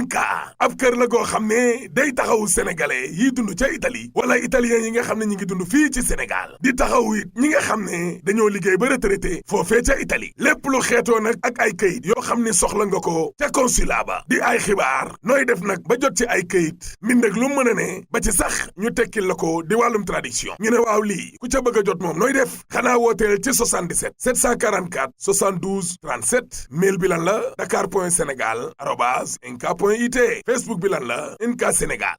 INCA ab kër la goo xam ne day taxawu sénégalais yi dund ca Italie wala italien yi nga xam ne ñi ngi dund fii ci Sénégal di taxawu it ñi nga xam ne dañoo liggéey ba retraité foofee ca Italie lépp lu xeetoo nag ak ay këyit yoo xam ne soxla nga ko ca consulat ba di ay xibaar nooy def nag ba jot ci ay këyit mbind ak lu mën a ne ba ci sax ñu tekkil la ko di wàllum traduction ñu ne waaw lii ku ca bëgg a jot moom nooy def xanaa wooteel ci 77 744 72 37 mail bi lan la dakar.senegal@inca.it Facebook bi lan la INCA Sénégal.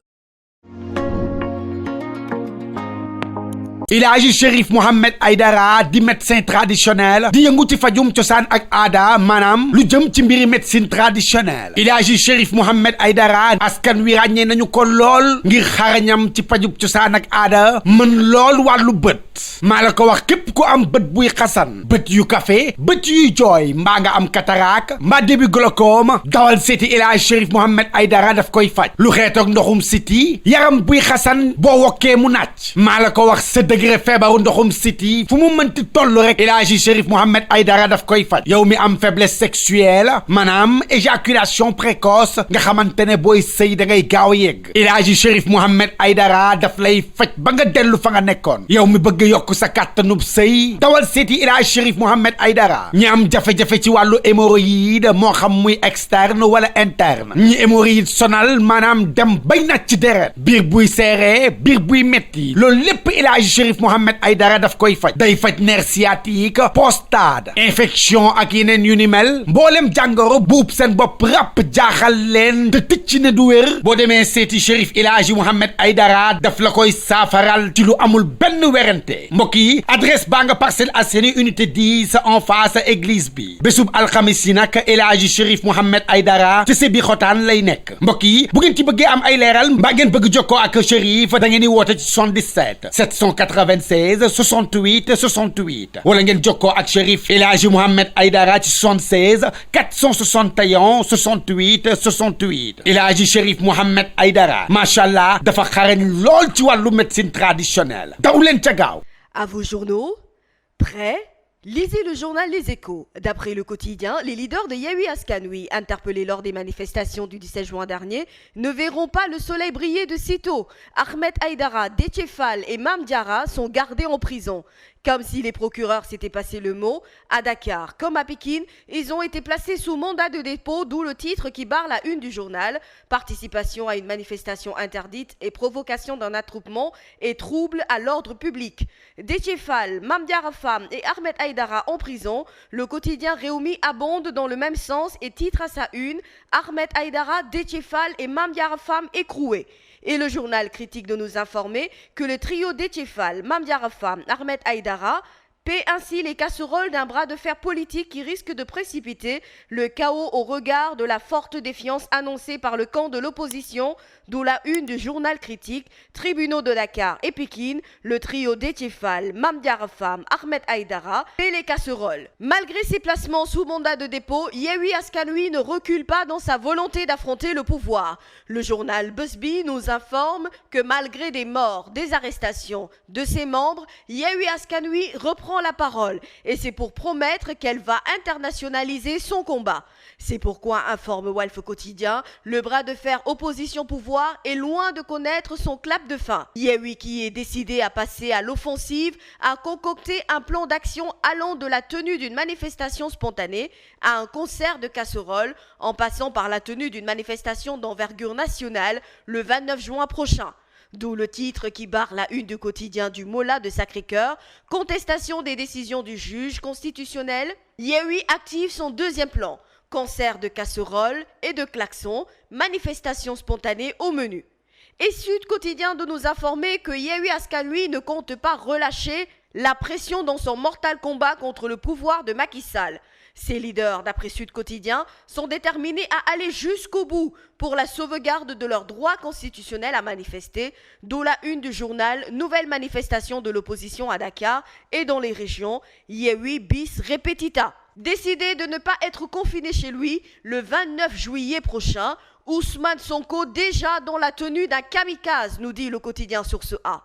Il Hadji Chérif Mohamed Aidara di médecin traditionnel di yëngu ci fajum cosaan ak aada maanaam lu jëm ci mbiri médecine traditionnelle Il Hadji Chérif Mohamed Aidara askan wi ràññee nañu ko lool ngir xarañam ci fajum cosaan ak aada mën lool wàllu bët maa la ko wax képp ku am bët buy xasan bët yu café bët yuy jooy mbaa nga am cataracte mbaa début glaucome dawal seeti Il Hadji Chérif Mohamed Aidara daf koy faj lu xeetoog ndoxum siti yaram buy xasan boo wokkee mu nàcc maa la ko wax degré feebaru ndoxum siti fu mu mënti toll rek El Hadji Chérif Mohamed Aidara daf koy faj yow mi am faiblesse sexuelle maanaam éjaculation précoce nga xamante ne booy sëy da ngay gaaw a yegg El Hadji Chérif Mohamed Aidara daf lay faj ba nga dellu fa nga nekkoon yow mi bëgg yokk sa kàttanub sëy dawal seeti El Hadji Chérif Mohamed Aidara ñi am jafe-jafe ci wàllu hémorroïde moo xam muy externe wala interne ñi hémorroïde sonal maanaam dem bay nat ci deret biir buy seere biir buy metti loolu lépp El Hadji Chérif Mohamed Aidara daf koy faj day faj nerf sciatique prostate infection ak yeneen yu ni mel mboolem jàngoro buub seen bopp ràpp jaaxal leen te tëcc ne du wér boo demee seeti Chérif El Hadji Mohamed Aidara daf la koy saafaral ci lu amul benn werante mbokk yi adresse baa nga Parcelles Assainies unité 10 en face église bi bésub alxamis yi nag El Hadji Chérif Mohamed Aidara ci Sébi Xotaan lay nekk mbokk yi bu ngeen ci bëggee am ay leeral mbaa ngeen bëgg jokkoo ak Chérif da ngeen di woote ci 77 796 68 68 wala ngeen jokkoo ak Chérif El Hadji Mohamed Aidara ci 76 461 68 68 El Hadji Chérif Mohamed Aidara macha allah dafa xarañ lool ci wàllu médecine traditionnelle daw leen ca gaaw. À vos journaux, prêts? Lisez le journal Les Échos. D'après le quotidien, les leaders de Yewwi Askan Wi, interpellés lors des manifestations du 17 juin dernier, ne verront pas le soleil briller de sitôt. Ahmed Aidara, Déthié Fall et Mame Diarra sont gardés en prison. Comme si les procureurs s'étaient passé le mot, à Dakar comme à Pékin, ils ont été placés sous mandat de dépôt, d'où le titre qui barre la une du journal. Participation à une manifestation interdite et provocation d'un attroupement et trouble à l'ordre public. Déthié Fall, Mame Diarra Fam et Ahmed Aidara en prison. Le quotidien Rewmi abonde dans le même sens et titre à sa une Ahmed Aidara, Déthié Fall et Mame Diarra Fam écroués. Et le journal critique de nous informer que le trio Déthié Fall, Mame Diarra Fam, Ahmed Aidara paie ainsi les casseroles d'un bras de fer politique qui risque de précipiter le chaos au regard de la forte défiance annoncée par le camp de l'opposition, d'où la une du journal critique, tribunaux de Dakar et Pékin, le trio Déthié Fall, Mame Diarra Fam, Ahmed Aidara paie les casseroles. Malgré ses placements sous mandat de dépôt, Yewwi Askan Wi ne recule pas dans sa volonté d'affronter le pouvoir. Le journal BuzzBee nous informe que malgré des morts, des arrestations de ses membres, Yewwi Askan Wi reprend la parole et c'est pour promettre qu'elle va internationaliser son combat. C'est pourquoi, informe Walf Quotidien, le bras de fer opposition-pouvoir est loin de connaître son clap de fin. Yewwi, qui est décidé à passer à l'offensive, a concocté un plan d'action allant de la tenue d'une manifestation spontanée à un concert de casseroles, en passant par la tenue d'une manifestation d'envergure nationale le 29 juin prochain. D'où le titre qui barre la une du quotidien du Mollah de Sacré-Cœur, contestation des décisions du juge constitutionnel. Yewwi active son deuxième plan, concert de casseroles et de klaxons, manifestation spontanée au menu. Et Sud Quotidien de nous informer que Yewwi Askan Wi ne compte pas relâcher la pression dans son mortal combat contre le pouvoir de Macky Sall. Ses leaders, d'après Sud Quotidien, sont déterminés à aller jusqu'au bout pour la sauvegarde de leur droit constitutionnel à manifester, d'où la une du journal Nouvelle manifestation de l'opposition à Dakar et dans les régions, Yewwi bis repetita. Décidé de ne pas être confiné chez lui le 29 juillet prochain, Ousmane Sonko déjà dans la tenue d'un kamikaze, nous dit le quotidien Source A.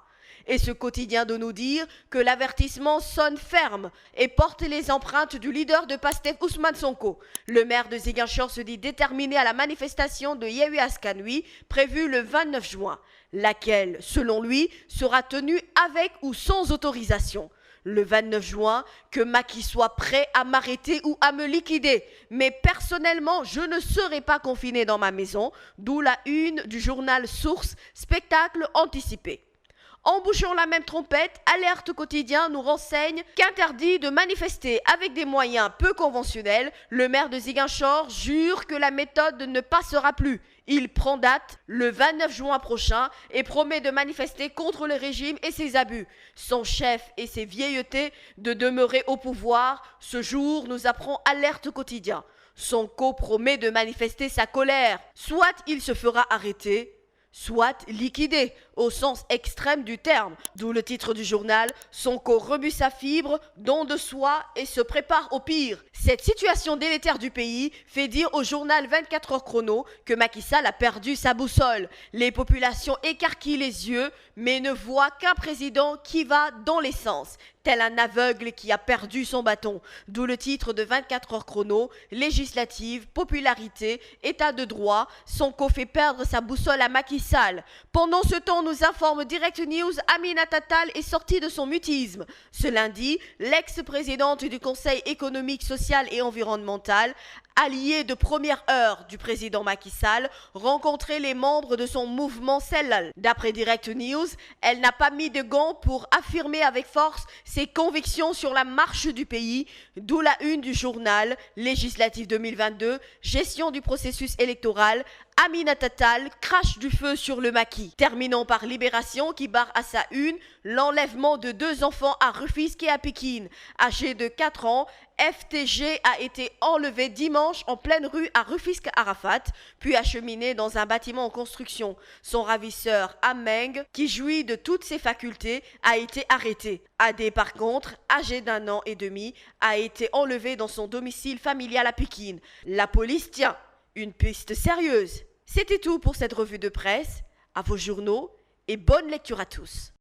et ce quotidien de nous dire que l'avertissement sonne ferme et porte les empreintes du leader de Pastef Ousmane Sonko. Le maire de Ziguinchor se dit déterminé à la manifestation de Yewwi Askan Wi prévue le 29 juin, laquelle, selon lui, sera tenue avec ou sans autorisation. Le 29 juin, que Macky soit prêt à m'arrêter ou à me liquider. Mais personnellement, je ne serai pas confiné dans ma maison, d'où la une du journal Source, spectacle anticipé. En bouchant la même trompette, Alerte Quotidien nous renseigne qu'interdit de manifester avec des moyens peu conventionnels, le maire de Ziguinchor jure que la méthode ne passera plus. Il prend date le 29 juin prochain et promet de manifester contre le régime et ses abus. Son chef et ses vieilletés de demeurer au pouvoir, ce jour nous apprend Alerte Quotidien. Sonko promet de manifester sa colère. Soit il se fera arrêter, soit liquidé, au sens extrême du terme. D'où le titre du journal, Sonko rebut sa fibre, don de soi et se prépare au pire. Cette situation délétère du pays fait dire au journal 24 heures chrono que Macky Sall a perdu sa boussole. Les populations écarquillent les yeux, mais ne voient qu'un président qui va dans l'essence, tel un aveugle qui a perdu son bâton. D'où le titre de 24 heures chrono, législative, popularité, état de droit, Sonko fait perdre sa boussole à Macky Sall. Pendant ce temps, nous informe Direct News, Aminata Tall est sortie de son mutisme. Ce lundi, l'ex-présidente du Conseil économique, social et environnemental, alliée de première heure du président Macky Sall, rencontrait les membres de son mouvement Sellal. D'après Direct News, elle n'a pas mis de gants pour affirmer avec force ses convictions sur la marche du pays, d'où la une du journal législatif 2022, gestion du processus électoral, Aminata Tall crache du feu sur le maquis. Terminons par Libération qui barre à sa une l'enlèvement de 2 enfants à Rufisque et à Pékin. Âgés de 4 ans, FTG a été enlevé dimanche en pleine rue à Rufisque-Arafat, puis acheminé dans un bâtiment en construction. Son ravisseur, Ameng, qui jouit de toutes ses facultés, a été arrêté. Adé, par contre, âgé d'1 an et demi, a été enlevé dans son domicile familial à Pékin. La police tient une piste sérieuse. C'était tout pour cette revue de presse. À vos journaux et bonne lecture à tous.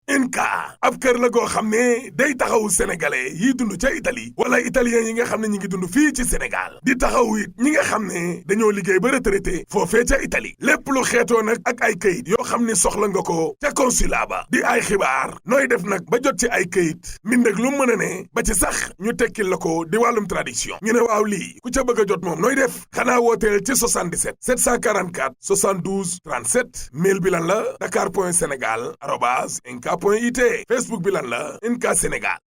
INCA ab kër la goo xam ne day taxawu sénégalais yi dund ca Italie wala italien yi nga xam ne ñi ngi dund fii ci Sénégal di taxawu it ñi nga xam ne dañoo liggéey ba retraité foofee ca Italie lépp lu xeetoo nag ak ay këyit yoo xam ne soxla nga ko ca consulat ba di ay xibaar nooy def nag ba jot ci ay këyit mbind ak lu mën a ne ba ci sax ñu tekkil la ko di wàllum traduction ñu ne waaw lii ku ca bëgg a jot moom nooy def xanaa wooteel ci 77 744 72 37 mail bi lan la dakar.senegal@inca.it Facebook bi lan la INCA Sénégal.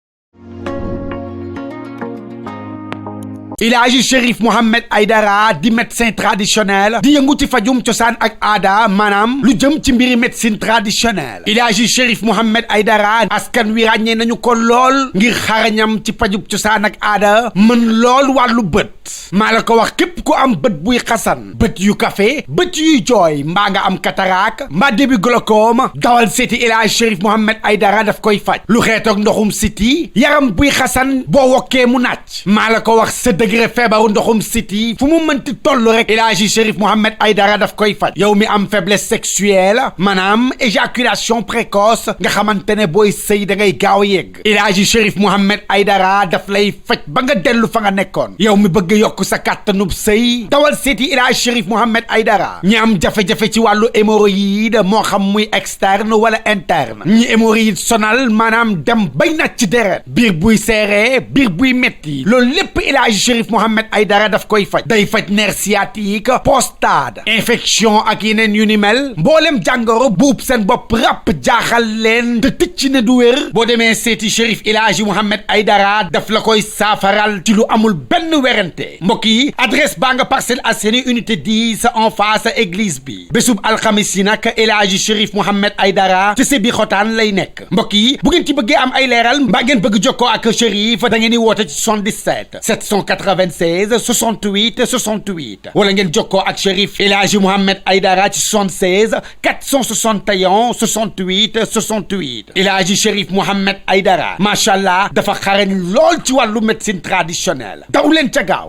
Il Hadji Chérif Mohamed Aidara di médecin traditionnel di yëngu ci fajum cosaan ak aada maanaam lu jëm ci mbiri médecine traditionnelle. Il Hadji Chérif Mohamed Aidara askan wi ràññee nañu ko lool ngir xarañam ci fajum cosaan ak aada mën lool wàllu bët maa la ko wax képp ku am bët buy xasan bët yu café bët yuy jooy mbaa nga am cataracte mbaa début glaucome dawal seeti Il Hadji Chérif Mohamed Aidara daf koy faj lu xeetoog ndoxum siti yaram buy xasan boo wokkee mu nàcc maa la ko wax sa degré feebaru ndoxum siti fu mu mënti toll rek Il Hadji Chérif Mohamed Aidara daf koy faj yow mi am faiblesse sexuelle maanaam éjaculation précoce nga xamante ne booy sëy da ngay gaaw yegg Il Hadji Chérif Mohamed Aidara daf lay faj ba nga dellu fa nga nekkoon yow mi bëgg yokk sa kàttanub sëy dawal seeti Il Hadji Chérif Mohamed Aidara ñi am jafe-jafe ci wàllu hémorroïde moo xam muy externe wala interne ñi hémorroïde sonal maanaam dem bay nat ci deret biir buy seere biir buy metti loolu lépp Il Hadji Chérif Mohamed Aidara daf koy faj day faj nerf sciatique prostate infection ak yeneen yu ni mel mboolem jàngoro buub seen bopp ràpp jaaxal leen te tëcc ne du wér boo demee seeti Chérif Il Hadji Mohamed Aidara daf la koy saafaral ci lu amul benn werante mbokk yi adresse baa nga Parcelles Assainies unité 10 en face église bi bésub alxamis yi nag El Hadji Chérif Mohamed Aidara ci sebi xotaan lay nekk mbokk yi bu ngeen ci bëggee am ay leeral mbaa ngeen bëgg jokkoo ak Chérif da ngeen di woote ci 77 796 68 68 wala ngeen jokkoo ak Chérif El Hadji Mohamed Aidara ci 76 461 68 68 El Hadji Chérif Mohamed Aidara macha allah dafa xarañ lool ci wàllu médecine traditionnelle daw leen ca gaaw.